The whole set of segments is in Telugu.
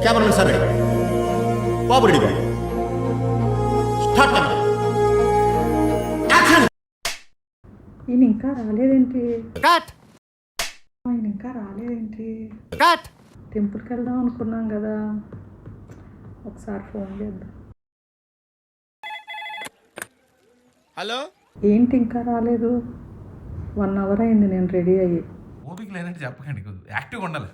కెమెరామెన్ సార్ రెడీ, బాబు రెడీ, స్టార్ట్ కెమెరా, యాక్షన్. ఈయన ఇంకా రాలేదేంటి? కట్ ఆయన ఇంకా రాలేదేంటి? కట్. టెంపుల్కి వెళ్దాం అనుకున్నాం కదా, ఒకసారి ఫోన్ చేద్దాం. హలో, ఏంటి ఇంకా రాలేదు? 1 అవర్ అయింది నేను రెడీ అయ్యి. ఓపిక లేదంటే చెప్పకండి, యాక్టివ్గా ఉండాలి.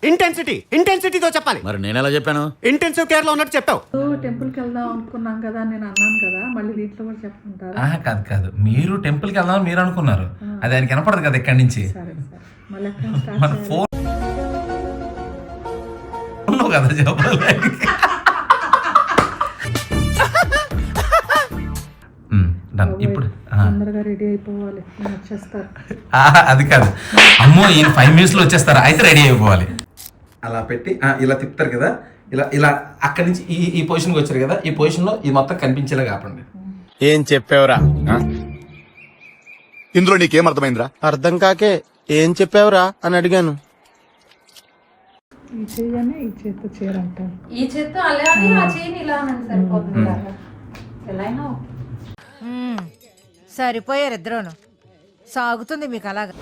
ఇంటెన్సిటీతో చెప్పాలి. మరి నేను ఎలా చెప్పాను? ఇంటెన్సివ్ కేర్ లో ఉన్నట్టు చెప్పావు. టెంపుల్కి వెళ్దాం అనుకున్నాం కదా నేను అన్నాను కదా, మళ్ళీ వీటిలో కూడా చెప్పుకుంటారా? కాదు మీరు టెంపుల్కి వెళ్దామని మీరు అనుకున్నారు, అది ఆయనకి వినపడదు కదా ఇక్కడి నుంచి. సరే మళ్ళీ ఎక్కడ మన స్టార్ట్ ఫోన్లో కదా చెప్పాలి. ఇప్పుడు తొందరగా రెడీ అయిపోవాలి, నేను వచ్చేస్తారు. అది కాదు, అమ్మో ఈయన 5 minutes లో వచ్చేస్తారు, అయితే రెడీ అయిపోవాలి. అలా పెట్టి ఇలా తిప్పుతారు కదా, ఇలా ఇలా అక్కడి నుంచి ఈ పొజిషన్కి వచ్చారు కదా, ఈ పొజిషన్లో ఇది మొత్తం కనిపించేలా కాపండి. ఏం చెప్పావురా? ఇందులో నీకేం అర్థమైందిరా? అర్థం కాకే ఏం చెప్పావురా అని అడిగాను. ఈ చెయ్యనే ఈ చేత్తో చీరంటాను. ఈ చేత్తో అలానే ఆ చేయని ఇలా అనండి, సరిపోతుంది. ఎలా అయినా సరిపోయారు ఇద్దరును. సాగుతుంది మీకు అలాగా.